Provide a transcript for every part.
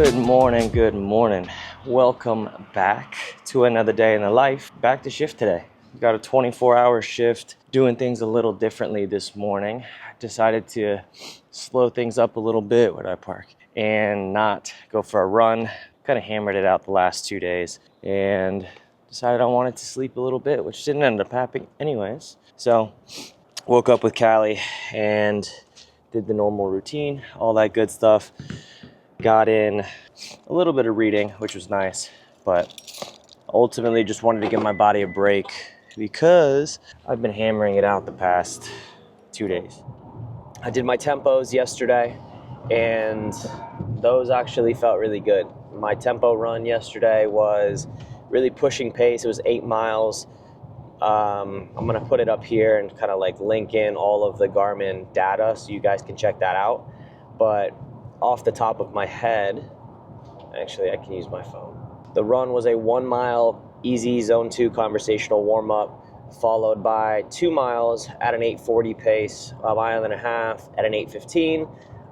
Good morning, good morning. Welcome back to another day in the life. Back to shift today. Got a 24-hour shift, doing things a little differently this morning. Decided to slow things up a little bit where I park and not go for a run. Kind of hammered it out the last 2 days and decided I wanted to sleep a little bit, which didn't end up happening anyways. So woke up with Callie and did the normal routine, all that good stuff. Got in a little bit of reading, which was nice, but ultimately just wanted to give my body a break because I've been hammering it out the past 2 days. I did my tempos yesterday, and those actually felt really good. My tempo run yesterday was really pushing pace. It was 8 miles. I'm gonna put it up here and kind of like link in all of the Garmin data so you guys can check that out. But off the top of my head, actually I can use my phone. The run was a 1 mile easy zone 2 conversational warm up, followed by 2 miles at an 8:40 pace, a mile and a half at an 8:15,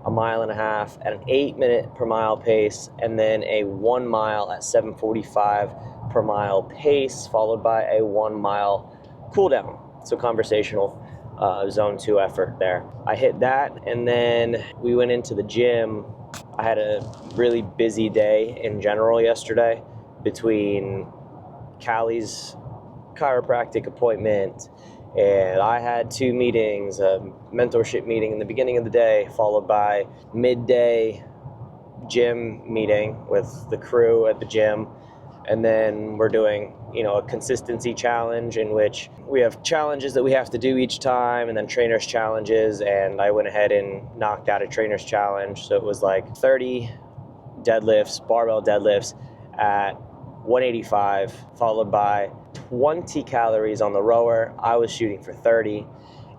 a mile and a half at an 8-minute per mile pace, and then a 1 mile at 7:45 per mile pace, followed by a 1 mile cool down. So conversational zone 2 effort there. I hit that, and then we went into the gym. I had a really busy day in general yesterday between Callie's chiropractic appointment, and I had 2 meetings, a mentorship meeting in the beginning of the day, followed by midday gym meeting with the crew at the gym. And then we're doing, a consistency challenge in which we have challenges that we have to do each time, and then trainers challenges. And I went ahead and knocked out a trainers challenge. So it was like 30 deadlifts, barbell deadlifts at 185, followed by 20 calories on the rower. I was shooting for 30,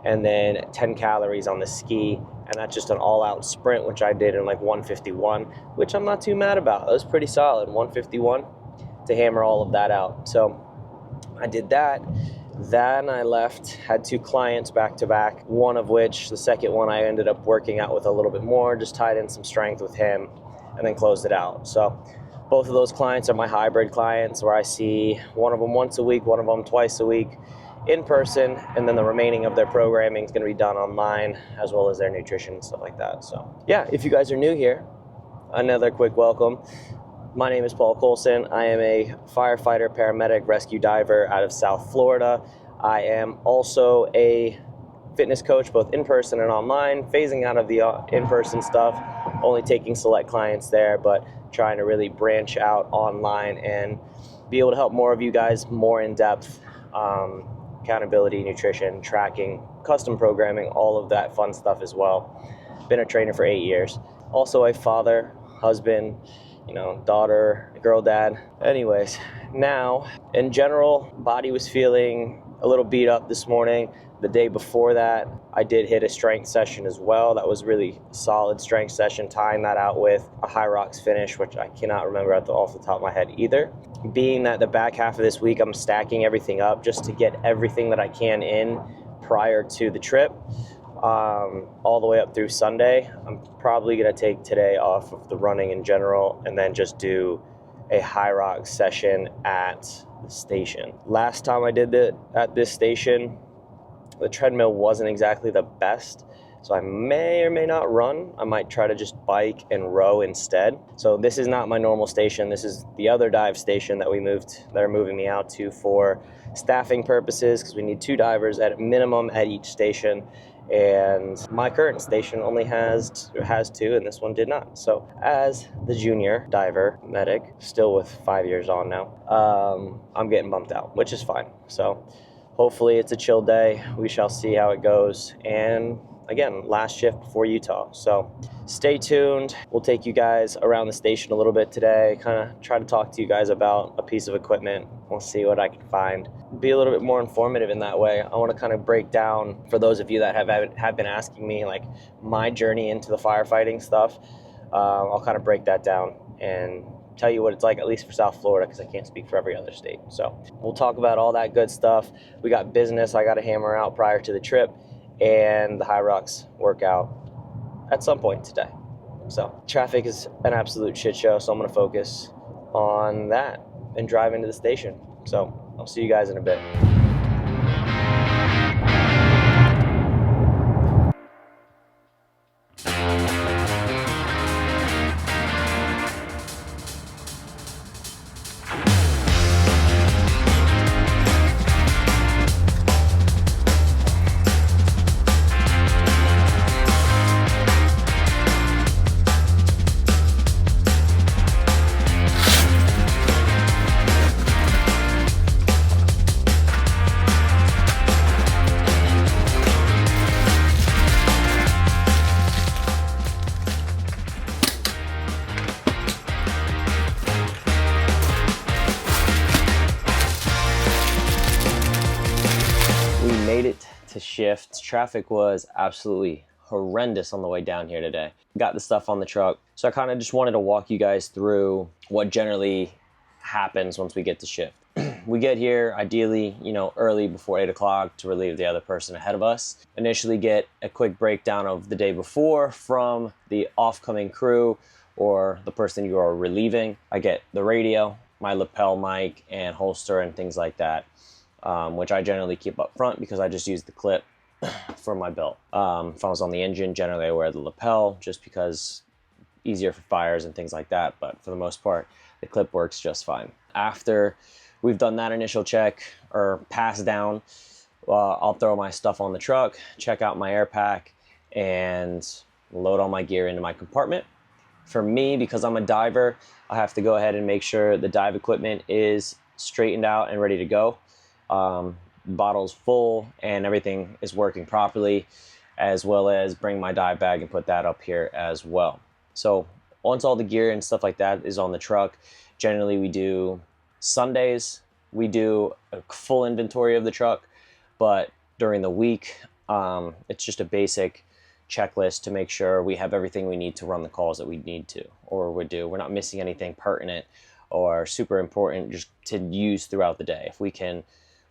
and then 10 calories on the ski. And that's just an all-out sprint, which I did in like 151, which I'm not too mad about. That was pretty solid, 151. To hammer all of that out. So I did that. Then I left, had 2 clients back to back, one of which, the second one, I ended up working out with a little bit more, just tied in some strength with him and then closed it out. So both of those clients are my hybrid clients, where I see one of them once a week, one of them twice a week in person, and then the remaining of their programming is going to be done online, as well as their nutrition and stuff like that. So yeah, if you guys are new here, another quick welcome. My name is Paul Colson. I am a firefighter, paramedic, rescue diver out of South Florida. I am also a fitness coach, both in person and online, phasing out of the in-person stuff, only taking select clients there, but trying to really branch out online and be able to help more of you guys more in depth, accountability, nutrition, tracking, custom programming, all of that fun stuff as well. Been a trainer for 8 years. Also a father, husband, daughter, girl dad. Anyways, now, in general, body was feeling a little beat up this morning. The day before that, I did hit a strength session as well. That was really solid strength session, tying that out with a Hyrox finish, which I cannot remember off the top of my head either. Being that the back half of this week, I'm stacking everything up just to get everything that I can in prior to the trip. All the way up through Sunday. I'm probably going to take today off of the running in general and then just do a Hyrox session at the station. Last time I did it at this station, the treadmill wasn't exactly the best, so I may or may not run. I might try to just bike and row instead. So this is not my normal station. This is the other dive station that they're moving me out to for staffing purposes, because we need 2 divers at a minimum at each station. And my current station only has 2, and this one did not. So as the junior diver medic, still with 5 years on now, I'm getting bumped out, which is fine. So hopefully it's a chill day. We shall see how it goes. And again, last shift before Utah. So stay tuned. We'll take you guys around the station a little bit today, kind of try to talk to you guys about a piece of equipment. We'll see what I can find. Be a little bit more informative in that way. I want to kind of break down, for those of you that have been asking me, like, my journey into the firefighting stuff. I'll kind of break that down and tell you what it's like, at least for South Florida, because I can't speak for every other state. So we'll talk about all that good stuff. We got business I got to hammer out prior to the trip, and the Hyrox workout at some point today. So traffic is an absolute shit show, so I'm gonna focus on that and drive into the station. So I'll see you guys in a bit. Made it to shift. Traffic was absolutely horrendous on the way down here today. Got the stuff on the truck. So I kind of just wanted to walk you guys through what generally happens once we get to shift. We get here ideally, early before 8 o'clock to relieve the other person ahead of us. Initially get a quick breakdown of the day before from the off-coming crew or the person you are relieving. I get the radio, my lapel mic and holster and things like that. Which I generally keep up front because I just use the clip for my belt. If I was on the engine, generally I wear the lapel just because easier for fires and things like that, but for the most part, the clip works just fine. After we've done that initial check or pass down, I'll throw my stuff on the truck, check out my air pack, and load all my gear into my compartment. For me, because I'm a diver, I have to go ahead and make sure the dive equipment is straightened out and ready to go. Bottles full and everything is working properly, as well as bring my dive bag and put that up here as well. So once all the gear and stuff like that is on the truck, generally we do Sundays, we do a full inventory of the truck, but during the week, it's just a basic checklist to make sure we have everything we need to run the calls that we need to, or we're not missing anything pertinent or super important just to use throughout the day. If we can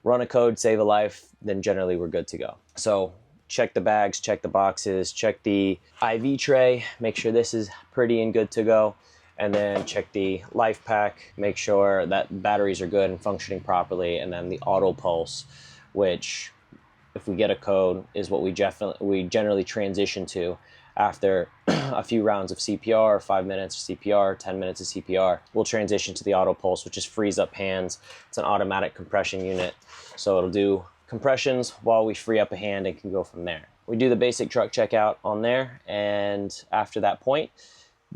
run a code, save a life, then generally we're good to go. So check the bags, check the boxes, check the IV tray, make sure this is pretty and good to go, and then check the life pack, make sure that batteries are good and functioning properly, and then the auto pulse, which if we get a code is what we generally transition to after a few rounds of CPR, 5 minutes of CPR, 10 minutes of CPR. We'll transition to the auto pulse, which is frees up hands. It's an automatic compression unit. So it'll do compressions while we free up a hand and can go from there. We do the basic truck checkout on there. And after that point,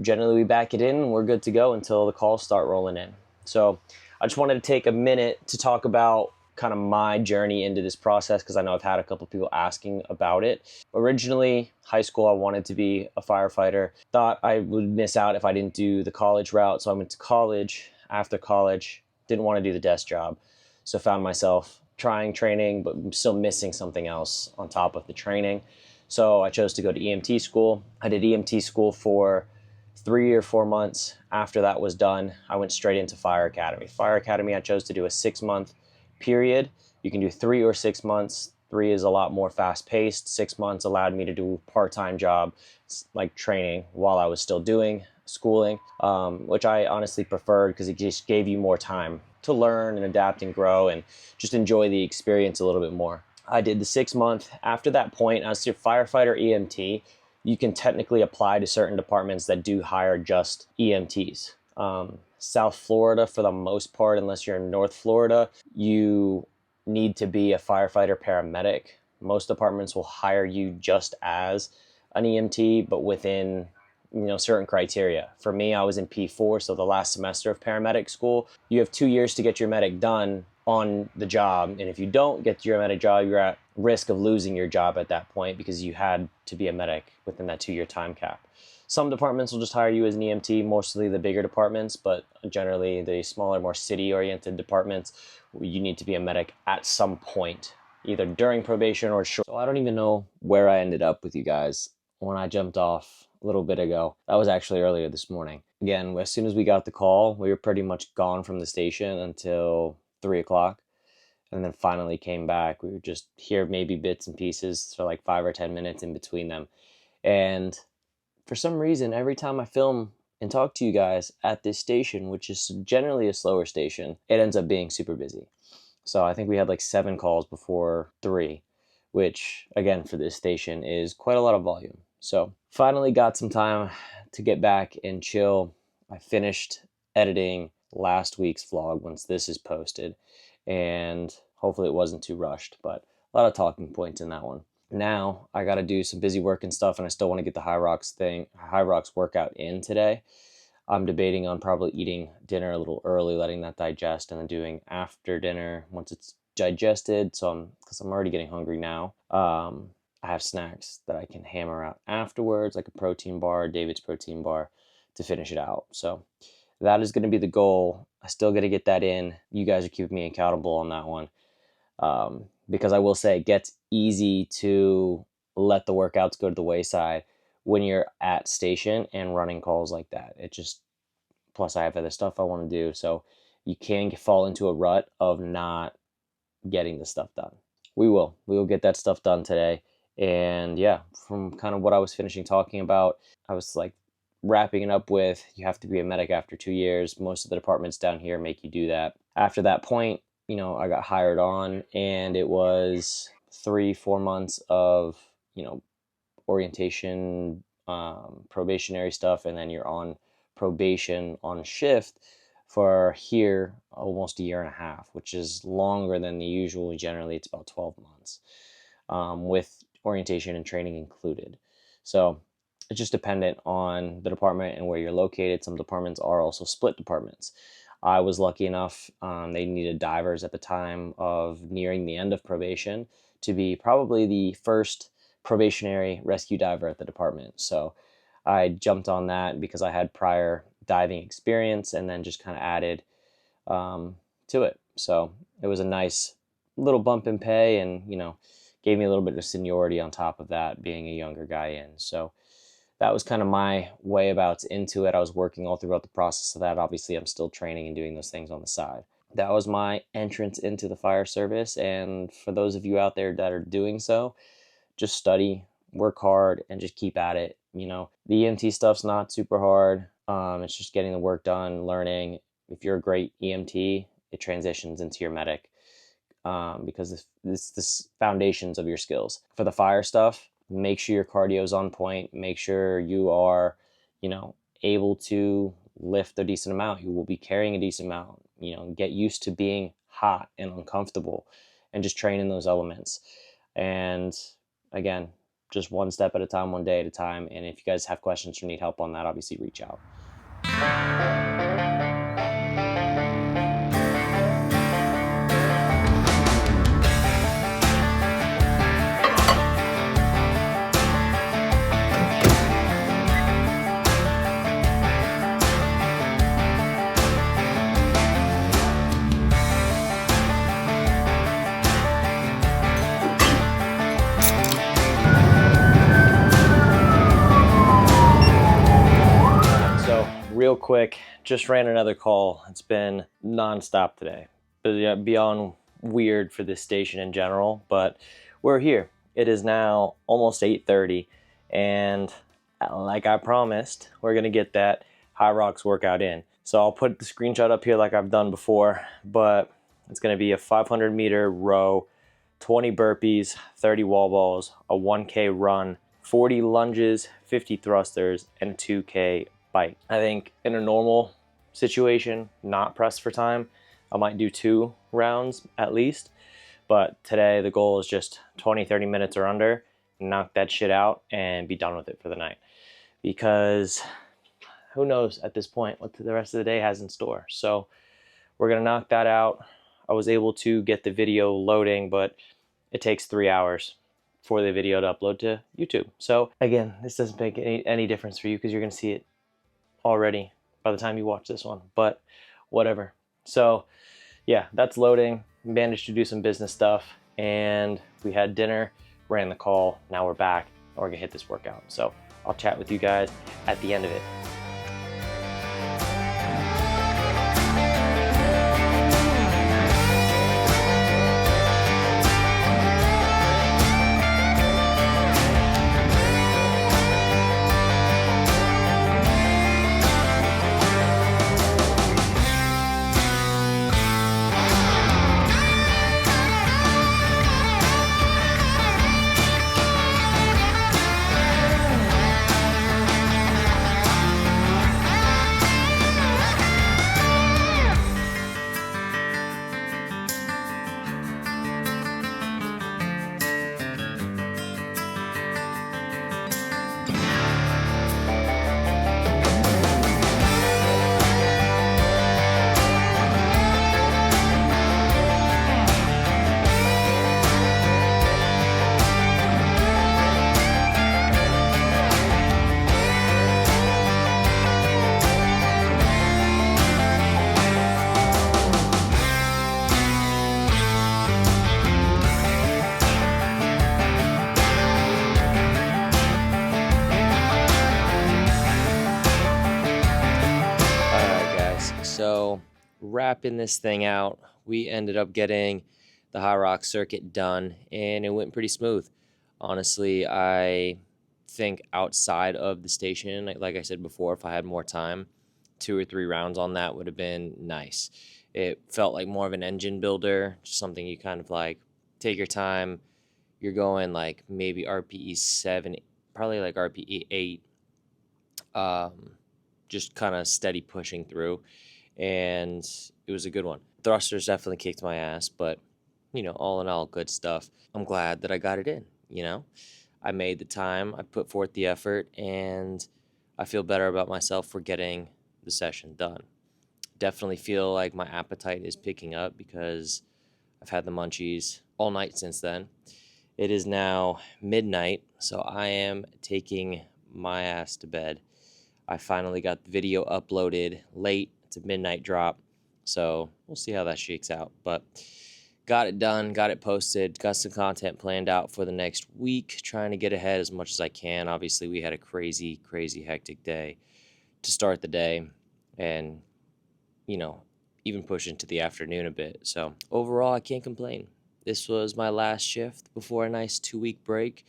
generally we back it in and we're good to go until the calls start rolling in. So I just wanted to take a minute to talk about kind of my journey into this process because I know I've had a couple people asking about it. Originally, high school, I wanted to be a firefighter. Thought I would miss out if I didn't do the college route, so I went to college. After college, didn't want to do the desk job, so found myself trying training, but still missing something else on top of the training. So I chose to go to EMT school. I did EMT school for 3 or 4 months. After that was done, I went straight into Fire Academy. Fire Academy, I chose to do a 6-month period. You can do 3 or 6 months. 3 is a lot more fast-paced. 6 months allowed me to do a part-time job, like training, while I was still doing schooling, which I honestly preferred because it just gave you more time to learn and adapt and grow and just enjoy the experience a little bit more. I did the 6-month. After that point, as a firefighter EMT, you can technically apply to certain departments that do hire just EMTs. South Florida, for the most part, unless you're in North Florida, you need to be a firefighter paramedic. Most departments will hire you just as an EMT, but within certain criteria. For me, I was in P4, so the last semester of paramedic school. You have 2 years to get your medic done on the job, and if you don't get your medic job, you're at risk of losing your job at that point because you had to be a medic within that 2-year time cap. Some departments will just hire you as an EMT, mostly the bigger departments, but generally the smaller, more city-oriented departments, you need to be a medic at some point, either during probation or short. So I don't even know where I ended up with you guys when I jumped off a little bit ago. That was actually earlier this morning. Again, as soon as we got the call, we were pretty much gone from the station until 3 o'clock. And then finally came back. We were just here, maybe bits and pieces for like 5 or 10 minutes in between them. And for some reason, every time I film and talk to you guys at this station, which is generally a slower station, it ends up being super busy. So I think we had like 7 calls before 3, which again for this station is quite a lot of volume. So finally got some time to get back and chill. I finished editing last week's vlog once this is posted, and hopefully it wasn't too rushed, but a lot of talking points in that one. Now I got to do some busy work and stuff, and I still want to get the Hyrox workout in today. I'm debating on probably eating dinner a little early, letting that digest, and then doing after dinner once it's digested. Because I'm already getting hungry now. I have snacks that I can hammer out afterwards, like a protein bar, David's protein bar, to finish it out. So that is going to be the goal. I still got to get that in. You guys are keeping me accountable on that one. Because I will say it gets easy to let the workouts go to the wayside when you're at station and running calls like that. Plus I have other stuff I want to do. So you can fall into a rut of not getting the stuff done. We will get that stuff done today. And yeah, from kind of what I was finishing talking about, I was like wrapping it up with, you have to be a medic after 2 years. Most of the departments down here make you do that. After that point, I got hired on, and it was 3-4 months of, orientation, probationary stuff, and then you're on probation on shift for here almost a year and a half, which is longer than the usual. Generally, it's about 12 months with orientation and training included. So it's just dependent on the department and where you're located. Some departments are also split departments. I was lucky enough, they needed divers at the time of nearing the end of probation to be probably the first probationary rescue diver at the department. So I jumped on that because I had prior diving experience, and then just kind of added to it. So it was a nice little bump in pay, and, gave me a little bit of seniority on top of that, being a younger guy in. So that was kind of my way about into it. I was working all throughout the process of that. Obviously, I'm still training and doing those things on the side. That was my entrance into the fire service. And for those of you out there that are doing so, just study, work hard, and just keep at it. The EMT stuff's not super hard. It's just getting the work done, learning. If you're a great EMT, it transitions into your medic, because it's the foundations of your skills. For the fire stuff, make sure your cardio is on point. Make sure you are, able to lift a decent amount. You will be carrying a decent amount. Get used to being hot and uncomfortable, and just train in those elements. And again, just one step at a time, one day at a time. And if you guys have questions or need help on that, obviously reach out. Real quick, just ran another call. It's been nonstop today. Beyond weird for this station in general, but we're here. It is now almost 8:30, and like I promised, we're gonna get that Hyrox workout in. So I'll put the screenshot up here like I've done before, but it's gonna be a 500-meter row, 20 burpees, 30 wall balls, a 1K run, 40 lunges, 50 thrusters, and a 2K bike. I think in a normal situation, not pressed for time, I might do 2 rounds at least. But today the goal is just 20-30 minutes or under, knock that shit out and be done with it for the night. Because who knows at this point what the rest of the day has in store. So we're gonna knock that out. I was able to get the video loading, but it takes 3 hours for the video to upload to YouTube. So again, this doesn't make any difference for you because you're gonna see it already by the time you watch this one, but whatever. So yeah, that's loading. Managed to do some business stuff, and we had dinner, ran the call. Now we're back and we're gonna hit this workout. So I'll chat with you guys at the end of it. wrapping this thing out. We ended up getting the Hyrox circuit done, and it went pretty smooth. Honestly, I think outside of the station, like I said before, if I had more time, 2 or 3 rounds on that would have been nice. It felt like more of an engine builder, just something you kind of like take your time. You're going like maybe RPE 7, probably like RPE 8, just kind of steady pushing through, and it was a good one. Thrusters definitely kicked my ass, but all in all, good stuff. I'm glad that I got it in. I made the time, I put forth the effort, and I feel better about myself for getting the session done. Definitely feel like my appetite is picking up because I've had the munchies all night since then. It is now midnight, so I am taking my ass to bed. I finally got the video uploaded late. It's a midnight drop, so we'll see how that shakes out. But got it done, got it posted, got some content planned out for the next week, trying to get ahead as much as I can. Obviously, we had a crazy, crazy hectic day to start the day, and even push into the afternoon a bit. So overall, I can't complain. This was my last shift before a nice 2-week break.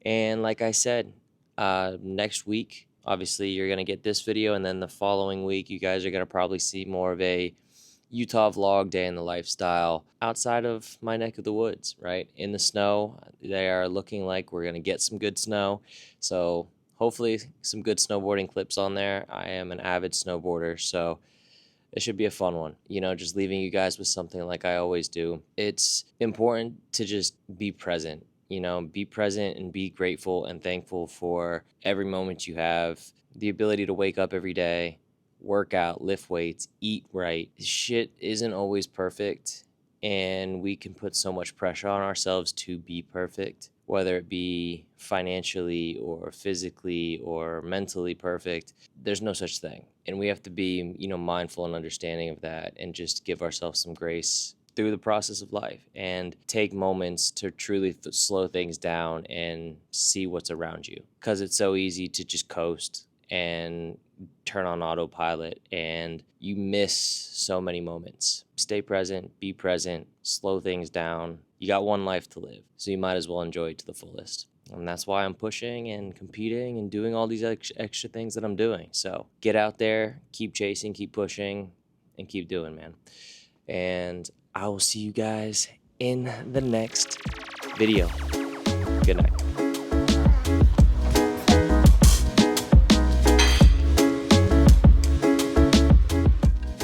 And like I said, next week, obviously, you're going to get this video. And then the following week, you guys are going to probably see more of a Utah vlog day in the lifestyle outside of my neck of the woods, right? In the snow, they are looking like we're going to get some good snow. So hopefully some good snowboarding clips on there. I am an avid snowboarder, so it should be a fun one. Just leaving you guys with something like I always do. It's important to just be present, be present and be grateful and thankful for every moment you have. The ability to wake up every day, work out, lift weights, eat right. Shit isn't always perfect, and we can put so much pressure on ourselves to be perfect, whether it be financially or physically or mentally perfect. There's no such thing. And we have to be, mindful and understanding of that, and just give ourselves some grace through the process of life and take moments to truly slow things down and see what's around you. Because it's so easy to just coast and turn on autopilot, and you miss so many moments. Stay present, be present, slow things down. You got one life to live, so you might as well enjoy it to the fullest. And that's why I'm pushing and competing and doing all these extra things that I'm doing. So get out there, keep chasing, keep pushing, and keep doing, man. And I will see you guys in the next video. Good night.